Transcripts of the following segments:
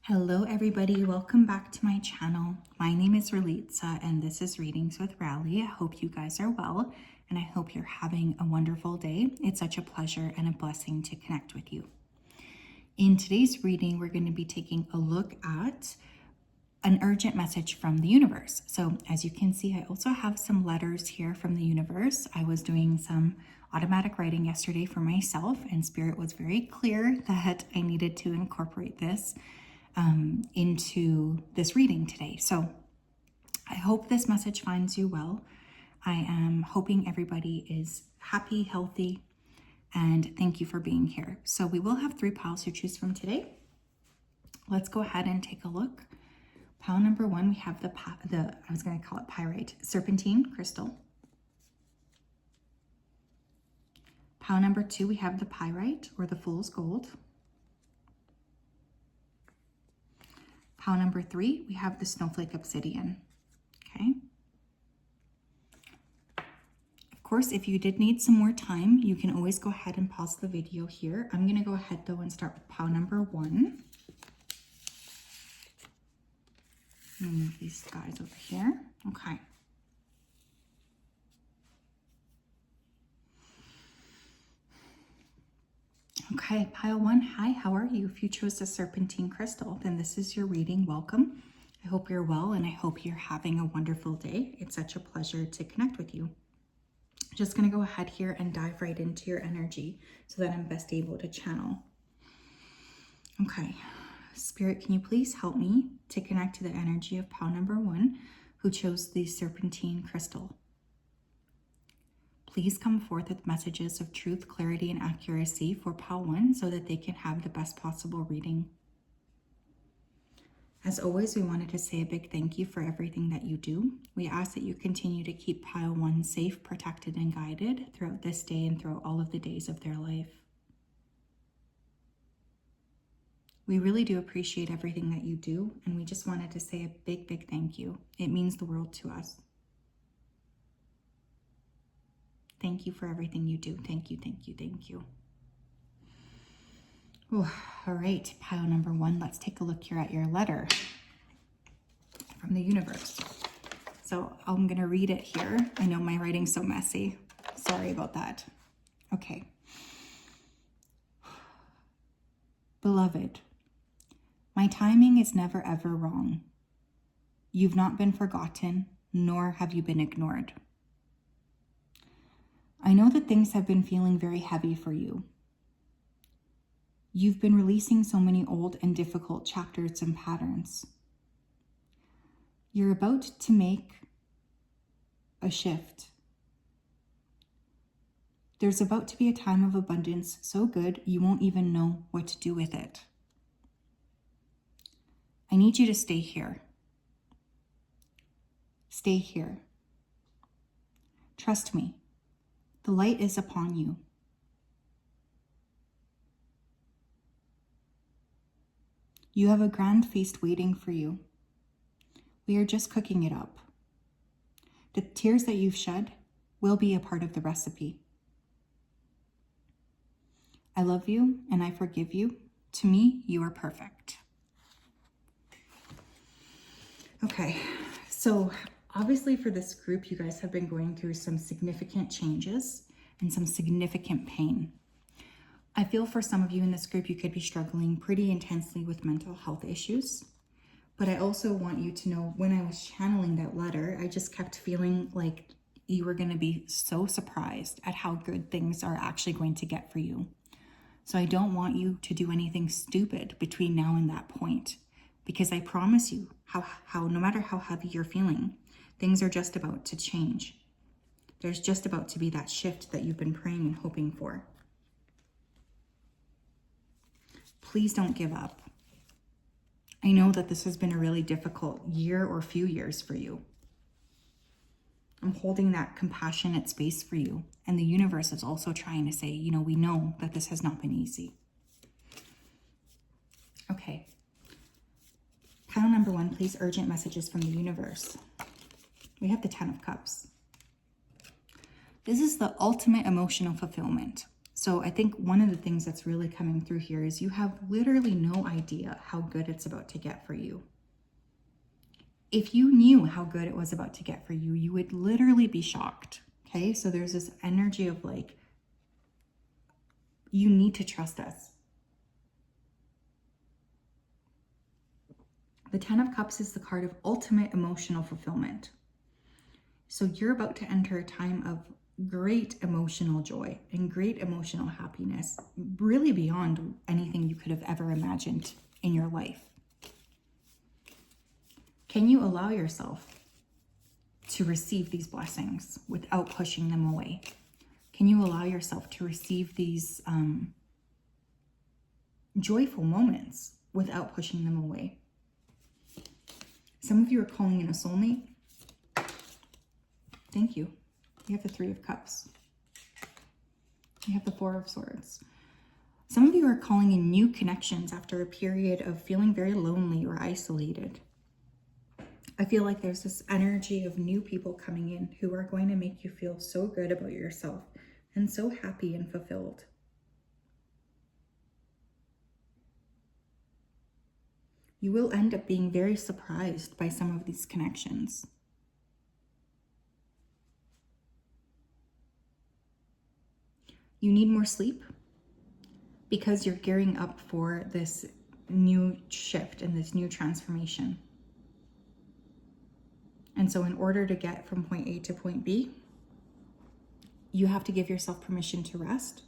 Hello everybody, welcome back to my channel. My name is Ralitza and this is Readings with Rali. I hope you guys are well and I hope you're having a wonderful day. It's such a pleasure and a blessing to connect with you. In today's reading, we're going to be taking a look at an urgent message from the universe. So as you can see, I also have some letters here from the universe. I was doing some automatic writing yesterday for myself and Spirit was very clear that I needed to incorporate this into this reading today. So I hope this message finds you well. I am hoping everybody is happy, healthy, and thank you for being here. So we will have 3 piles to choose from today. Let's go ahead and take a look. Pile number 1, we have I was going to call it pyrite, serpentine crystal. Pile number 2, we have the pyrite or the fool's gold. Pile number 3, we have the snowflake obsidian. Okay. Of course, if you did need some more time, you can always go ahead and pause the video here. I'm going to go ahead though and start with pile number 1. Move these guys over here. Okay. Okay, pile 1, hi, how are you? If you chose the serpentine crystal, then this is your reading. Welcome. I hope you're well and I hope you're having a wonderful day. It's such a pleasure to connect with you. Just going to go ahead here and dive right into your energy so that I'm best able to channel. Okay, Spirit, can you please help me to connect to the energy of pile number 1 who chose the serpentine crystal? Please come forth with messages of truth, clarity, and accuracy for pile 1 so that they can have the best possible reading. As always, we wanted to say a big thank you for everything that you do. We ask that you continue to keep pile 1 safe, protected, and guided throughout this day and throughout all of the days of their life. We really do appreciate everything that you do, and we just wanted to say a big, big thank you. It means the world to us. Thank you for everything you do. Thank you, thank you, thank you. Ooh, all right, pile number 1, let's take a look here at your letter from the universe. So I'm going to read it here. I know my writing's so messy. Sorry about that. Okay. Beloved, my timing is never ever wrong. You've not been forgotten, nor have you been ignored. I know that things have been feeling very heavy for you. You've been releasing so many old and difficult chapters and patterns. You're about to make a shift. There's about to be a time of abundance so good you won't even know what to do with it. I need you to stay here. Stay here. Trust me. The light is upon you. You have a grand feast waiting for you. We are just cooking it up. The tears that you've shed will be a part of the recipe. I love you and I forgive you. To me, you are perfect. Okay, so obviously for this group, you guys have been going through some significant changes and some significant pain. I feel for some of you in this group, you could be struggling pretty intensely with mental health issues. But I also want you to know when I was channeling that letter, I just kept feeling like you were going to be so surprised at how good things are actually going to get for you. So I don't want you to do anything stupid between now and that point, because I promise you how no matter how heavy you're feeling, things are just about to change. There's just about to be that shift that you've been praying and hoping for. Please don't give up. I know that this has been a really difficult year or few years for you. I'm holding that compassionate space for you. And the universe is also trying to say, you know, we know that this has not been easy. Okay. Pile number 1, please, urgent messages from the universe. We have the 10 of Cups. This is the ultimate emotional fulfillment. So I think one of the things that's really coming through here is you have literally no idea how good it's about to get for you. If you knew how good it was about to get for you, you would literally be shocked. Okay, so there's this energy of like, you need to trust us. The 10 of Cups is the card of ultimate emotional fulfillment. So you're about to enter a time of great emotional joy and great emotional happiness, really beyond anything you could have ever imagined in your life. Can you allow yourself to receive these blessings without pushing them away? Can you allow yourself to receive these joyful moments without pushing them away? Some of you are calling in a soulmate. Thank you. You have the 3 of Cups. You have the 4 of Swords. Some of you are calling in new connections after a period of feeling very lonely or isolated. I feel like there's this energy of new people coming in who are going to make you feel so good about yourself and so happy and fulfilled. You will end up being very surprised by some of these connections. You need more sleep because you're gearing up for this new shift and this new transformation. And so in order to get from point A to point B, you have to give yourself permission to rest,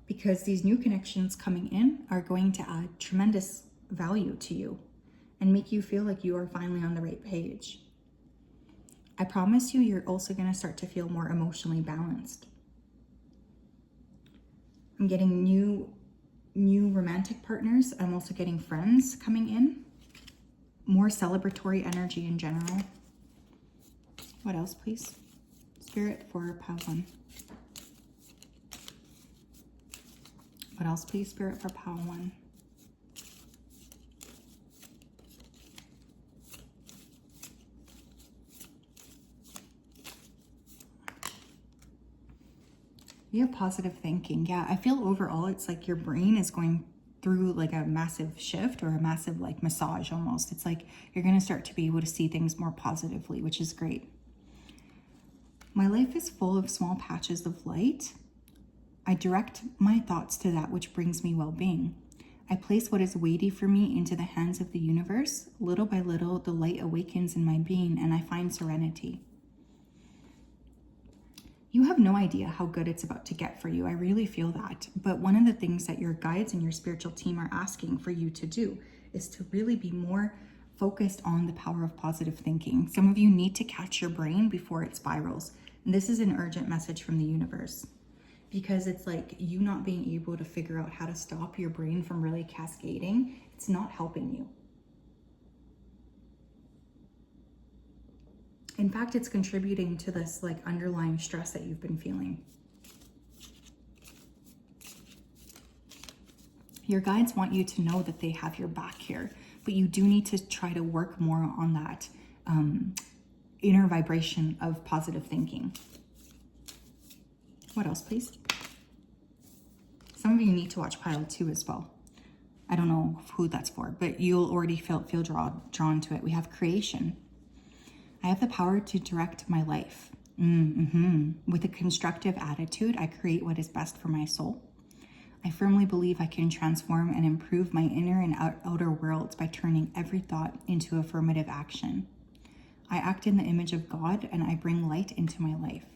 because these new connections coming in are going to add tremendous value to you and make you feel like you are finally on the right page. I promise you, you're also going to start to feel more emotionally balanced. I'm getting new romantic partners. I'm also getting friends coming in. More celebratory energy in general. What else, please? Spirit for pile 1. What else, please? Spirit for pile 1. You have positive thinking. Yeah, I feel overall it's like your brain is going through like a massive shift or a massive like massage almost. It's like you're going to start to be able to see things more positively, which is great. My life is full of small patches of light. I direct my thoughts to that which brings me well-being. I place what is weighty for me into the hands of the universe. Little by little, the light awakens in my being and I find serenity. You have no idea how good it's about to get for you. I really feel that. But one of the things that your guides and your spiritual team are asking for you to do is to really be more focused on the power of positive thinking. Some of you need to catch your brain before it spirals. And this is an urgent message from the universe, because it's like you not being able to figure out how to stop your brain from really cascading. It's not helping you. In fact, it's contributing to this like underlying stress that you've been feeling. Your guides want you to know that they have your back here, but you do need to try to work more on that inner vibration of positive thinking. What else, please? Some of you need to watch pile 2 as well. I don't know who that's for, but you'll already feel drawn to it. We have creation. I have the power to direct my life. With a constructive attitude, I create what is best for my soul. I firmly believe I can transform and improve my inner and outer worlds by turning every thought into affirmative action. I act in the image of God and I bring light into my life.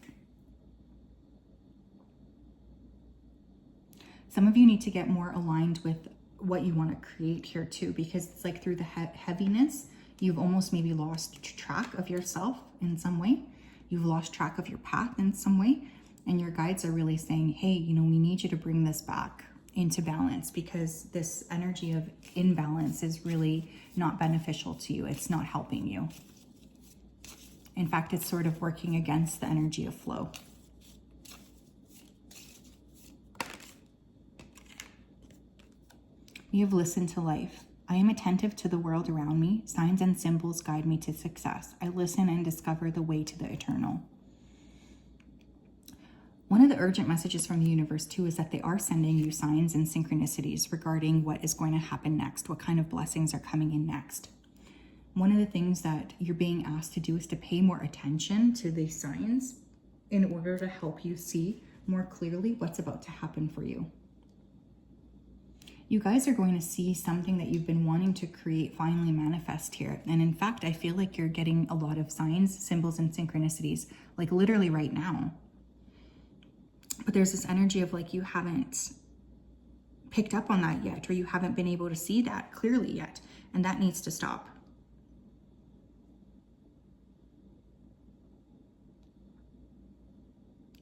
Some of you need to get more aligned with what you want to create here too, because it's like through the heaviness, you've almost maybe lost track of yourself in some way. You've lost track of your path in some way. And your guides are really saying, hey, we need you to bring this back into balance, because this energy of imbalance is really not beneficial to you. It's not helping you. In fact, it's sort of working against the energy of flow. We have listened to life. I am attentive to the world around me. Signs and symbols guide me to success. I listen and discover the way to the eternal. One of the urgent messages from the universe too is that they are sending you signs and synchronicities regarding what is going to happen next, what kind of blessings are coming in next. One of the things that you're being asked to do is to pay more attention to these signs in order to help you see more clearly what's about to happen for you. You guys are going to see something that you've been wanting to create finally manifest here. And in fact, I feel like you're getting a lot of signs, symbols, and synchronicities, like literally right now. But there's this energy of like you haven't picked up on that yet, or you haven't been able to see that clearly yet. And that needs to stop.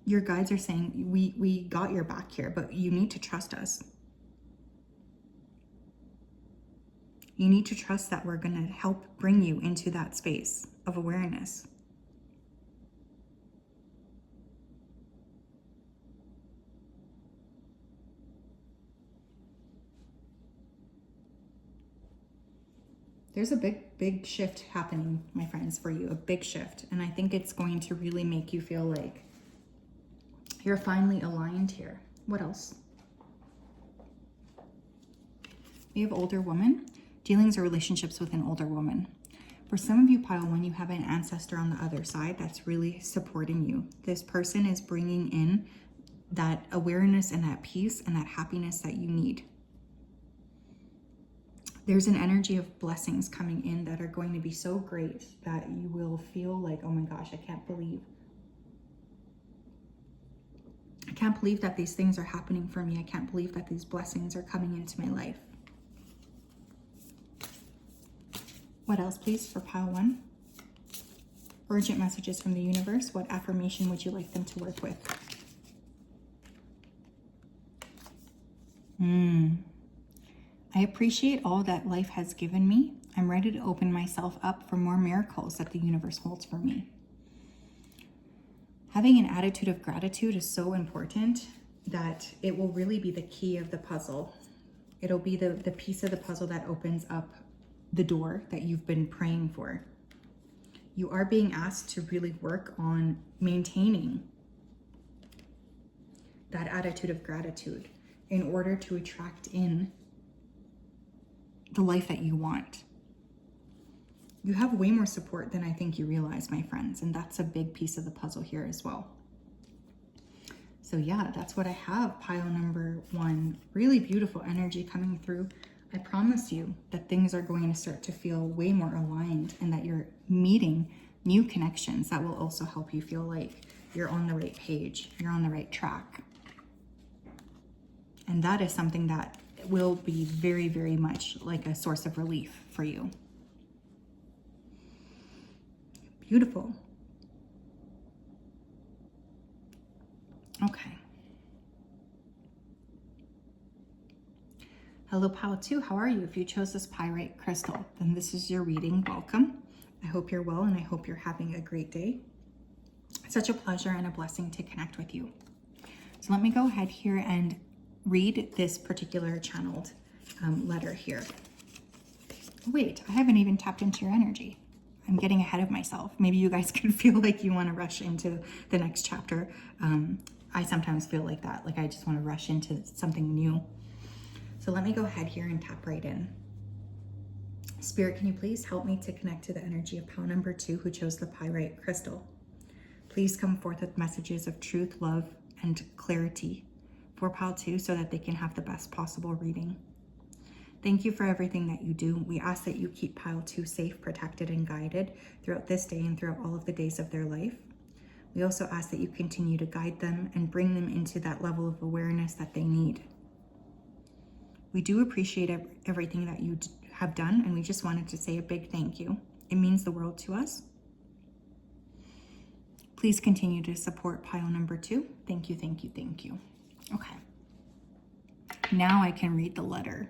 Your guides are saying, we got your back here, but you need to trust us. You need to trust that we're going to help bring you into that space of awareness. There's a big shift happening, my friends, for you, a big shift. And I think it's going to really make you feel like you're finally aligned here. What else? We have older woman. Dealings or relationships with an older woman. For some of you, pile 1, you have an ancestor on the other side that's really supporting you. This person is bringing in that awareness and that peace and that happiness that you need. There's an energy of blessings coming in that are going to be so great that you will feel like, oh my gosh, I can't believe that these things are happening for me. I can't believe that these blessings are coming into my life. What else, please, for pile 1? Urgent messages from the universe. What affirmation would you like them to work with? I appreciate all that life has given me. I'm ready to open myself up for more miracles that the universe holds for me. Having an attitude of gratitude is so important that it will really be the key of the puzzle. It'll be the piece of the puzzle that opens up the door that you've been praying for. You are being asked to really work on maintaining that attitude of gratitude in order to attract in the life that you want. You have way more support than I think you realize, my friends, and that's a big piece of the puzzle here as well. So yeah, that's what I have. Pile number 1, really beautiful energy coming through. I promise you that things are going to start to feel way more aligned and that you're meeting new connections that will also help you feel like you're on the right page, you're on the right track. And that is something that will be very, very much like a source of relief for you. Beautiful. Okay. Hello, Pile 2. How are you? If you chose this pyrite crystal, then this is your reading. Welcome. I hope you're well and I hope you're having a great day. It's such a pleasure and a blessing to connect with you. So let me go ahead here and read this particular channeled letter here. Wait, I haven't even tapped into your energy. I'm getting ahead of myself. Maybe you guys could feel like you want to rush into the next chapter. I sometimes feel like that, like I just want to rush into something new. So let me go ahead here and tap right in. Spirit, can you please help me to connect to the energy of pile number 2 who chose the pyrite crystal? Please come forth with messages of truth, love, and clarity for pile 2 so that they can have the best possible reading. Thank you for everything that you do. We ask that you keep pile 2 safe, protected, and guided throughout this day and throughout all of the days of their life. We also ask that you continue to guide them and bring them into that level of awareness that they need. We do appreciate everything that you have done, and we just wanted to say a big thank you. It means the world to us. Please continue to support pile number 2. Thank you, thank you, thank you. Okay. Now I can read the letter.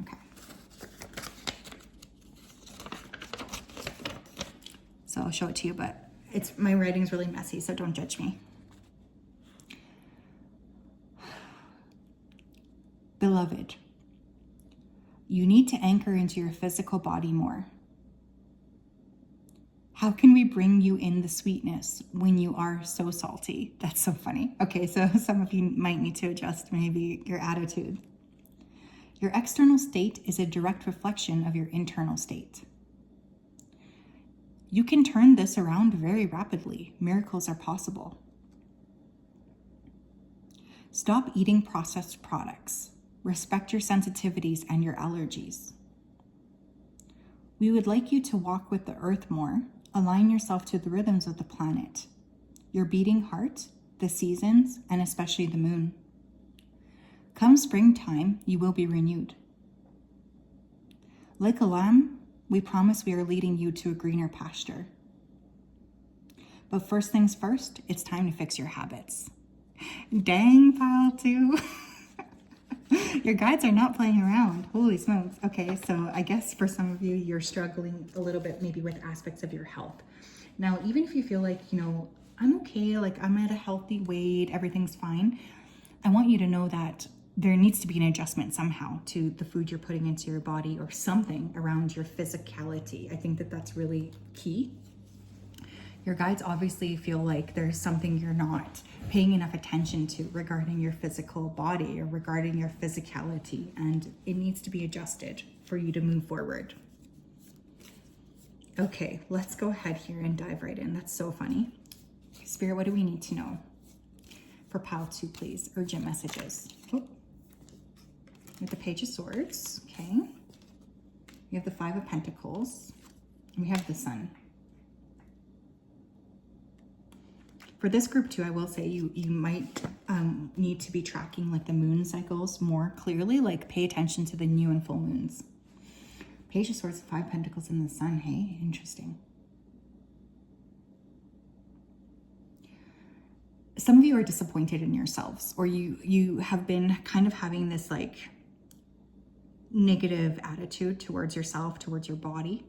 Okay. So I'll show it to you, but my writing's really messy, so don't judge me. Beloved, you need to anchor into your physical body more. How can we bring you in the sweetness when you are so salty? That's so funny. Okay, so some of you might need to adjust maybe your attitude. Your external state is a direct reflection of your internal state. You can turn this around very rapidly. Miracles are possible. Stop eating processed products. Respect your sensitivities and your allergies. We would like you to walk with the earth more. Align yourself to the rhythms of the planet, your beating heart, the seasons, and especially the moon. Come springtime, you will be renewed. Like a lamb, we promise we are leading you to a greener pasture. But first things first, it's time to fix your habits. Dang, pile two. Your guides are not playing around. Holy smokes. Okay, so I guess for some of you, you're struggling a little bit maybe with aspects of your health. Now, even if you feel like, I'm okay, like I'm at a healthy weight, everything's fine, I want you to know that there needs to be an adjustment somehow to the food you're putting into your body or something around your physicality. I think that that's really key. Your guides obviously feel like there's something you're not paying enough attention to regarding your physical body or regarding your physicality, and it needs to be adjusted for you to move forward. Okay, let's go ahead here and dive right in. That's so funny. Spirit, what do we need to know? For pile 2, please. Urgent messages. Oh. With the Page of Swords, okay. We have the 5 of Pentacles, and we have the Sun. For this group too, I will say you might need to be tracking like the moon cycles more clearly, like pay attention to the new and full moons. Page of Swords, 5 Pentacles, and the Sun. Hey, interesting. Some of you are disappointed in yourselves, or you have been kind of having this like negative attitude towards yourself, towards your body,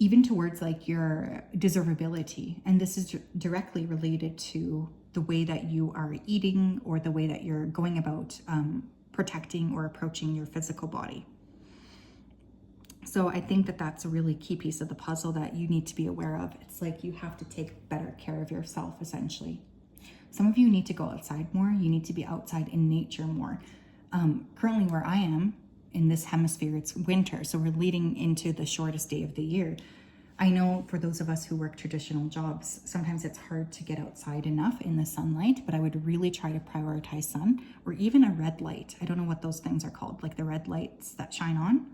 even towards like your deservability. And this is directly related to the way that you are eating or the way that you're going about protecting or approaching your physical body. So I think that that's a really key piece of the puzzle that you need to be aware of. It's like you have to take better care of yourself, essentially. Some of you need to go outside more. You need to be outside in nature more. Currently where I am, in this hemisphere, it's winter, so we're leading into the shortest day of the year. I know for those of us who work traditional jobs, sometimes it's hard to get outside enough in the sunlight, but I would really try to prioritize sun or even a red light. I don't know what those things are called, like the red lights that shine on.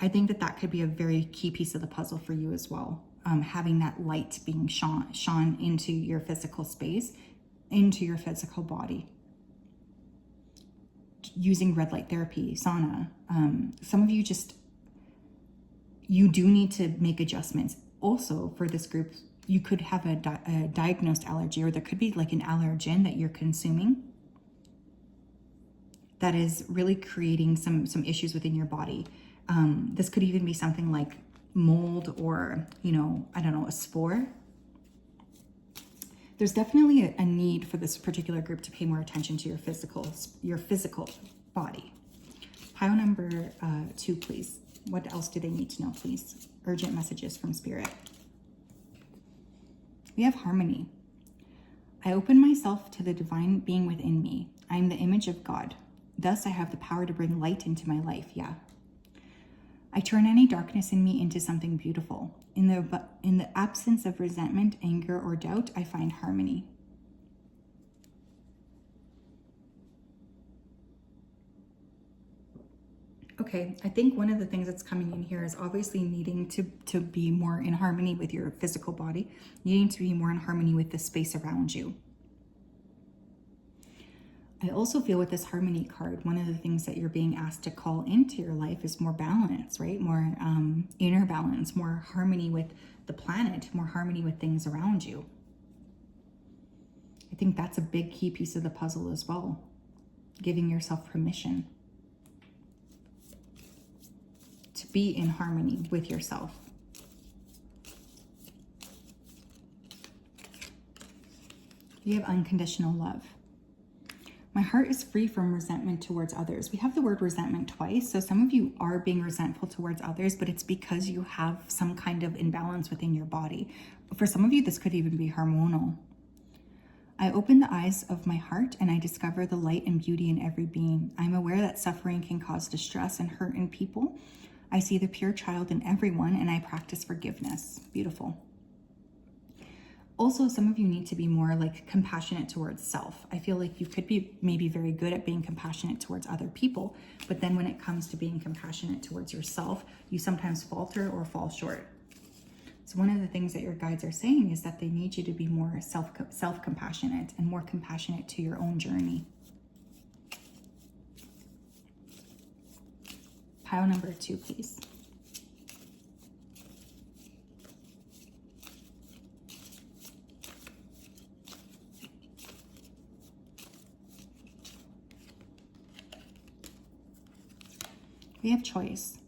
I think that that could be a very key piece of the puzzle for you as well. Having that light being shone into your physical space, into your physical body. Using red light therapy, sauna. Some of you you do need to make adjustments. Also for this group, you could have a diagnosed allergy, or there could be like an allergen that you're consuming that is really creating some issues within your body. This could even be something like mold or, I don't know, a spore. There's definitely a need for this particular group to pay more attention to your physical body. Pile number 2, please. What else do they need to know, please? Urgent messages from Spirit. We have harmony. I open myself to the divine being within me. I am the image of God. Thus, I have the power to bring light into my life. Yeah. I turn any darkness in me into something beautiful. In the absence of resentment, anger, or doubt, I find harmony. Okay, I think one of the things that's coming in here is obviously needing to be more in harmony with your physical body, needing to be more in harmony with the space around you. I also feel with this harmony card, one of the things that you're being asked to call into your life is more balance, right? More inner balance, more harmony with the planet, more harmony with things around you. I think that's a big key piece of the puzzle as well. Giving yourself permission to be in harmony with yourself. You have unconditional love. My heart is free from resentment towards others. We have the word resentment twice. So some of you are being resentful towards others, but it's because you have some kind of imbalance within your body. For some of you, this could even be hormonal. I open the eyes of my heart and I discover the light and beauty in every being. I'm aware that suffering can cause distress and hurt in people. I see the pure child in everyone and I practice forgiveness. Beautiful. Also, some of you need to be more like compassionate towards self. I feel like you could be maybe very good at being compassionate towards other people, but then when it comes to being compassionate towards yourself, you sometimes falter or fall short. So one of the things that your guides are saying is that they need you to be more self-compassionate and more compassionate to your own journey. Pile number 2, please. We have choice.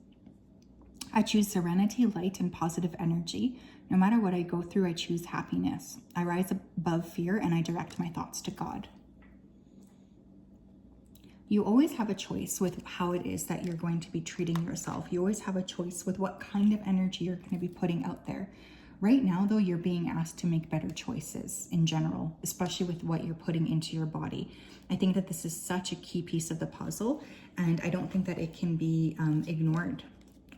I choose serenity, light, and positive energy. No matter what I go through, I choose happiness. I rise above fear and I direct my thoughts to God. You always have a choice with how it is that you're going to be treating yourself. You always have a choice with what kind of energy you're going to be putting out there. Right now, though, you're being asked to make better choices in general, especially with what you're putting into your body. I think that this is such a key piece of the puzzle, and I don't think that it can be ignored.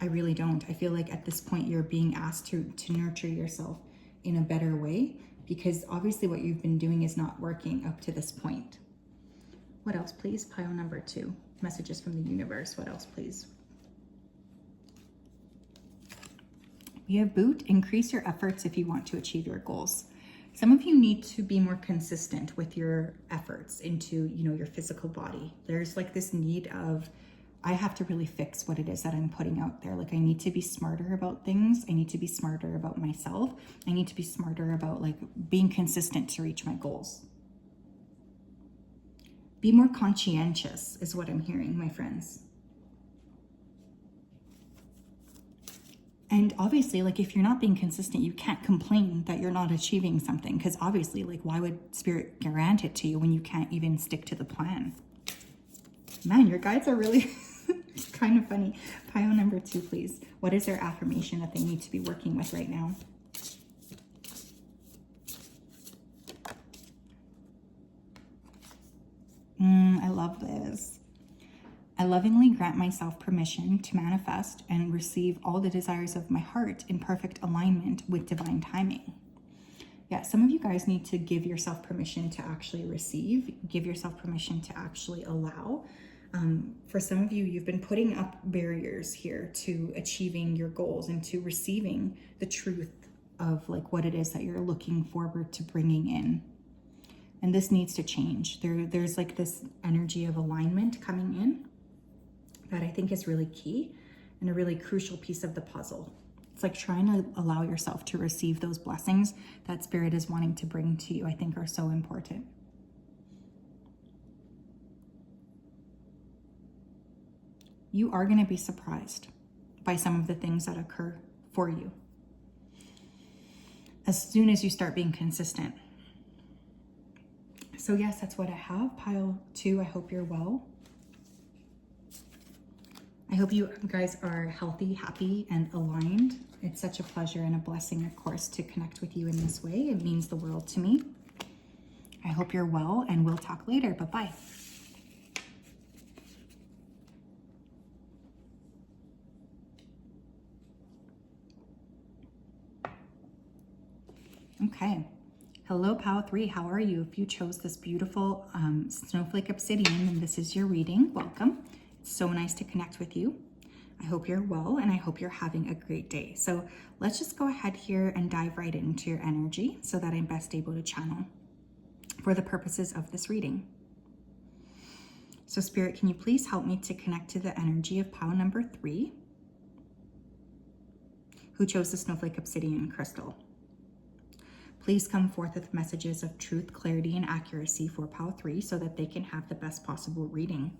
I really don't. I feel like at this point, you're being asked to nurture yourself in a better way, because obviously what you've been doing is not working up to this point. What else, please? Pile number 2. Messages from the universe. What else, please? We have boot. Increase your efforts if you want to achieve your goals. Some of you need to be more consistent with your efforts into, your physical body. There's like this need of, I have to really fix what it is that I'm putting out there. Like I need to be smarter about things. I need to be smarter about myself. I need to be smarter about like being consistent to reach my goals. Be more conscientious is what I'm hearing, my friends. And obviously, like if you're not being consistent, you can't complain that you're not achieving something, because obviously, like why would Spirit grant it to you when you can't even stick to the plan? Man, your guides are really kind of funny. Pile number 2, please. What is their affirmation that they need to be working with right now? I love this. I lovingly grant myself permission to manifest and receive all the desires of my heart in perfect alignment with divine timing. Yeah, some of you guys need to give yourself permission to actually receive, give yourself permission to actually allow. For some of you, you've been putting up barriers here to achieving your goals and to receiving the truth of like what it is that you're looking forward to bringing in. And this needs to change. There's like this energy of alignment coming in that I think is really key and a really crucial piece of the puzzle. It's like trying to allow yourself to receive those blessings that Spirit is wanting to bring to you, I think are so important. You are going to be surprised by some of the things that occur for you as soon as you start being consistent. So yes, that's what I have. Pile 2, I hope you're well. I hope you guys are healthy, happy, and aligned. It's such a pleasure and a blessing, of course, to connect with you in this way. It means the world to me. I hope you're well, and we'll talk later. Bye-bye. Okay. Hello, Pile 3. How are you? If you chose this beautiful snowflake obsidian and this is your reading, welcome. It's so nice to connect with you. I hope you're well and I hope you're having a great day. So let's just go ahead here and dive right into your energy so that I'm best able to channel for the purposes of this reading. So Spirit, can you please help me to connect to the energy of Pile number 3, who chose the snowflake obsidian crystal? Please come forth with messages of truth, clarity, and accuracy for Pile 3 so that they can have the best possible reading.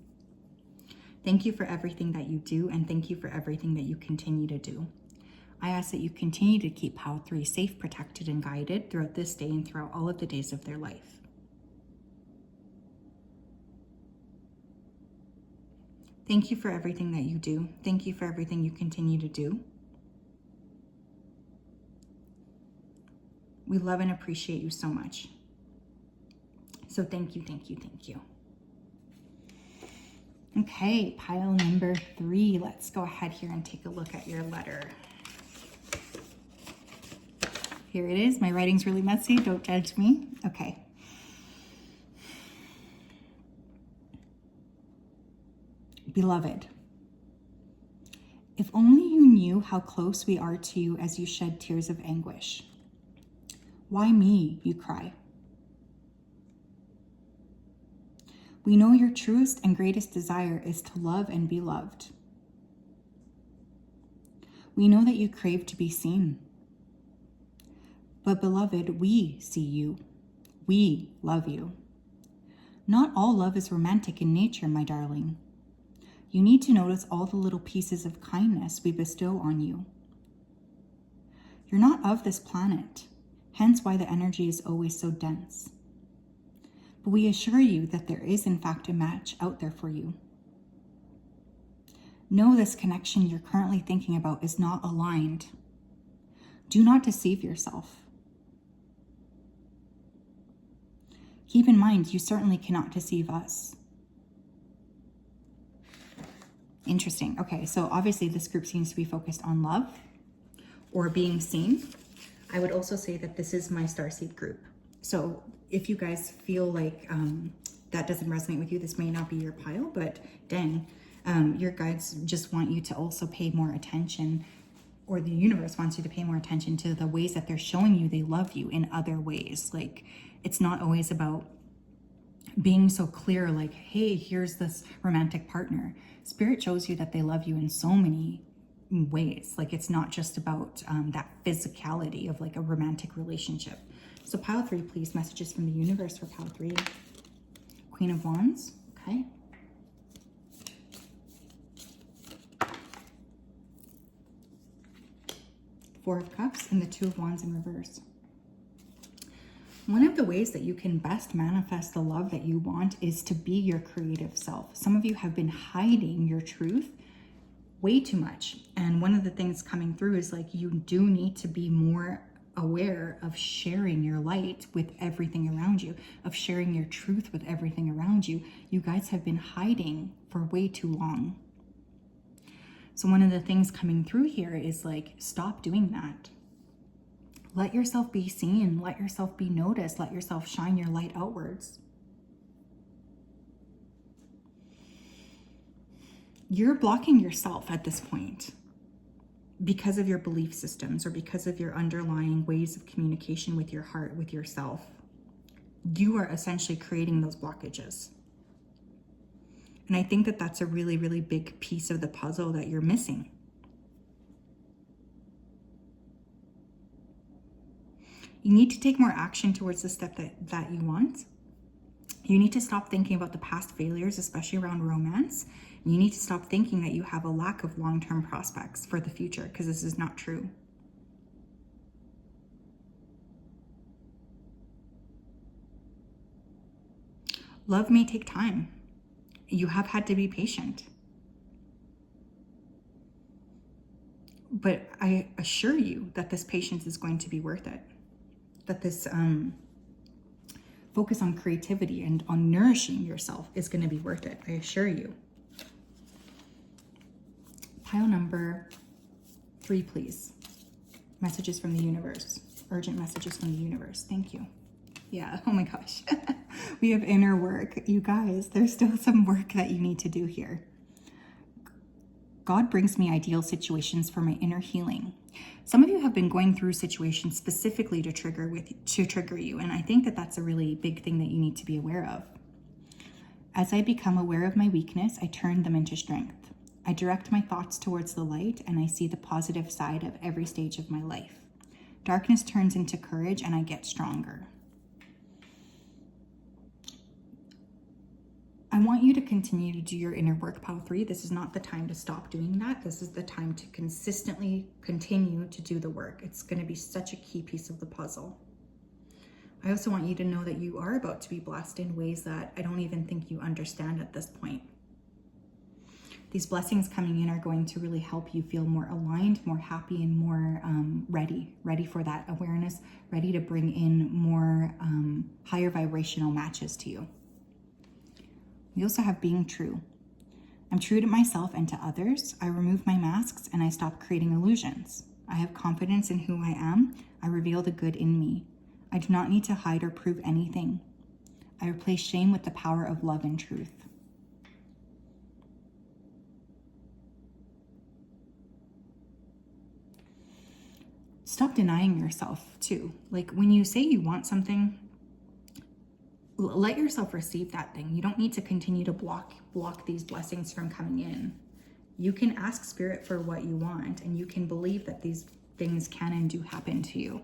Thank you for everything that you do, and thank you for everything that you continue to do. I ask that you continue to keep Pile 3 safe, protected, and guided throughout this day and throughout all of the days of their life. Thank you for everything that you do. Thank you for everything you continue to do. We love and appreciate you so much. So thank you, thank you, thank you. Okay, pile number 3. Let's go ahead here and take a look at your letter. Here it is. My writing's really messy. Don't judge me. Okay. Beloved, if only you knew how close we are to you as you shed tears of anguish. Why me, you cry? We know your truest and greatest desire is to love and be loved. We know that you crave to be seen. But beloved, we see you. We love you. Not all love is romantic in nature, my darling. You need to notice all the little pieces of kindness we bestow on you. You're not of this planet, hence why the energy is always so dense. But we assure you that there is in fact a match out there for you. Know this connection you're currently thinking about is not aligned. Do not deceive yourself. Keep in mind, you certainly cannot deceive us. Interesting. Okay, so obviously this group seems to be focused on love or being seen. I would also say that this is my starseed group. So if you guys feel like that doesn't resonate with you, this may not be your pile, but dang, your guides just want you to also pay more attention, or the universe wants you to pay more attention to the ways that they're showing you they love you in other ways. Like, it's not always about being so clear, like, hey, here's this romantic partner. Spirit shows you that they love you in so many ways. Like, it's not just about that physicality of like a romantic relationship. So pile 3, please, messages from the universe for pile 3. Queen of Wands, okay. Four of Cups and the Two of Wands in reverse. One of the ways that you can best manifest the love that you want is to be your creative self. Some of you have been hiding your truth way too much. And one of the things coming through is like, you do need to be more aware of sharing your light with everything around you, of sharing your truth with everything around you. You guys have been hiding for way too long. So one of the things coming through here is like, stop doing that. Let yourself be seen, let yourself be noticed, let yourself shine your light outwards. You're blocking yourself at this point because of your belief systems or because of your underlying ways of communication with your heart, with yourself. You are essentially creating those blockages. And I think that that's a really, really big piece of the puzzle that you're missing. You need to take more action towards the step that you want. You need to stop thinking about the past failures, especially around romance. You need to stop thinking that you have a lack of long-term prospects for the future, because this is not true. Love may take time. You have had to be patient. But I assure you that this patience is going to be worth it. That this focus on creativity and on nourishing yourself is going to be worth it. I assure you. Pile number 3, please. Messages from the universe. Urgent messages from the universe. Thank you. Yeah, oh my gosh. We have inner work. You guys, there's still some work that you need to do here. God brings me ideal situations for my inner healing. Some of you have been going through situations specifically to trigger you, and I think that that's a really big thing that you need to be aware of. As I become aware of my weakness, I turn them into strength. I direct my thoughts towards the light, and I see the positive side of every stage of my life. Darkness turns into courage, and I get stronger. I want you to continue to do your inner work, pile 3. This is not the time to stop doing that. This is the time to consistently continue to do the work. It's going to be such a key piece of the puzzle. I also want you to know that you are about to be blessed in ways that I don't even think you understand at this point. These blessings coming in are going to really help you feel more aligned, more happy, and more ready for that awareness, ready to bring in more higher vibrational matches to you. We also have being true. I'm true to myself and to others. I remove my masks and I stop creating illusions. I have confidence in who I am. I reveal the good in me. I do not need to hide or prove anything. I replace shame with the power of love and truth. Stop denying yourself too. Like when you say you want something, let yourself receive that thing. You don't need to continue to block these blessings from coming in. You can ask Spirit for what you want, and you can believe that these things can and do happen to you.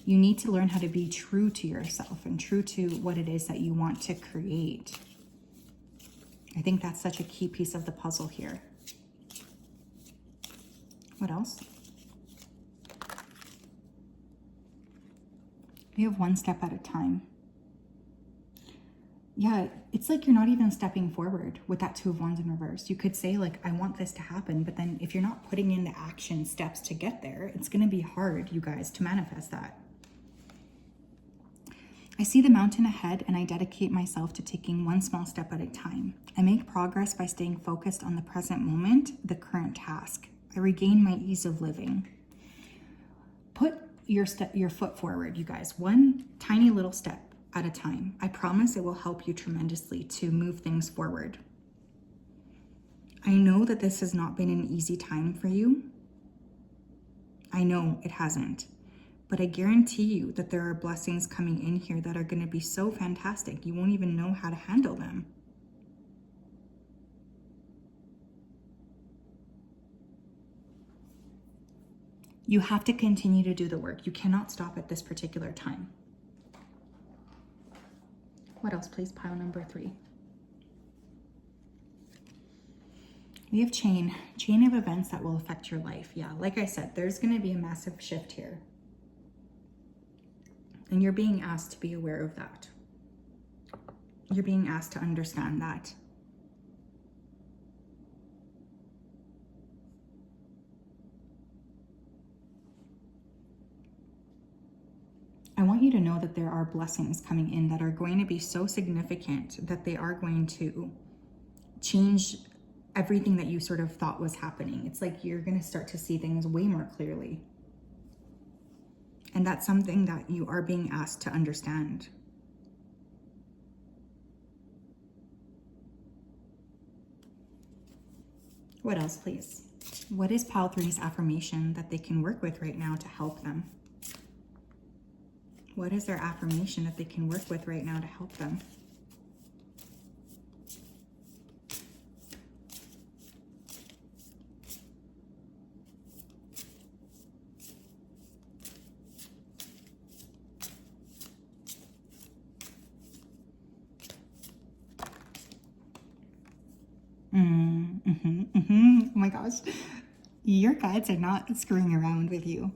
You need to learn how to be true to yourself and true to what it is that you want to create. I think that's such a key piece of the puzzle here. What else? We have one step at a time. Yeah, it's like you're not even stepping forward with that Two of Wands in reverse. You could say like, I want this to happen, but then if you're not putting in the action steps to get there, it's going to be hard, you guys, to manifest that. I see the mountain ahead and I dedicate myself to taking one small step at a time. I make progress by staying focused on the present moment, the current task. I regain my ease of living. Put your foot forward, you guys, one tiny little step at a time. I promise it will help you tremendously to move things forward. I know that this has not been an easy time for you. I know it hasn't, but I guarantee you that there are blessings coming in here that are going to be so fantastic, you won't even know how to handle them. You have to continue to do the work. You cannot stop at this particular time. What else, please? Pile number 3. We have chain of events that will affect your life. Yeah, like I said, there's going to be a massive shift here. And you're being asked to be aware of that. You're being asked to understand that. I want you to know that there are blessings coming in that are going to be so significant that they are going to change everything that you sort of thought was happening. It's like you're going to start to see things way more clearly. And that's something that you are being asked to understand. What else, please? What is Pile 3's affirmation that they can work with right now to help them? What is their affirmation that they can work with right now to help them? Oh my gosh, your guides are not screwing around with you.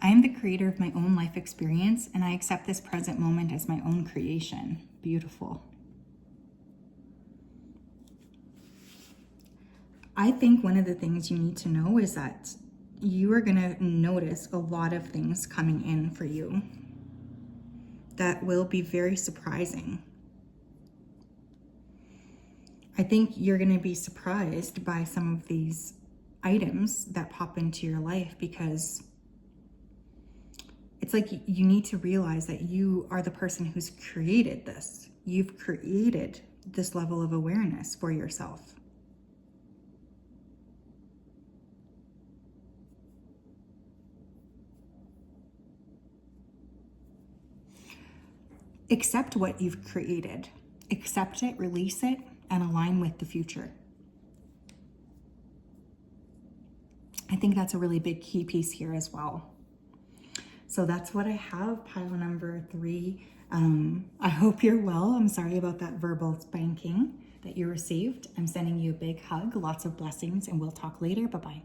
I am the creator of my own life experience, and I accept this present moment as my own creation. Beautiful. I think one of the things you need to know is that you are going to notice a lot of things coming in for you that will be very surprising. I think you're going to be surprised by some of these items that pop into your life, because it's like you need to realize that you are the person who's created this. You've created this level of awareness for yourself. Accept what you've created. Accept it, release it, and align with the future. I think that's a really big key piece here as well. So that's what I have, pile number 3. I hope you're well. I'm sorry about that verbal spanking that you received. I'm sending you a big hug, lots of blessings, and we'll talk later. Bye-bye.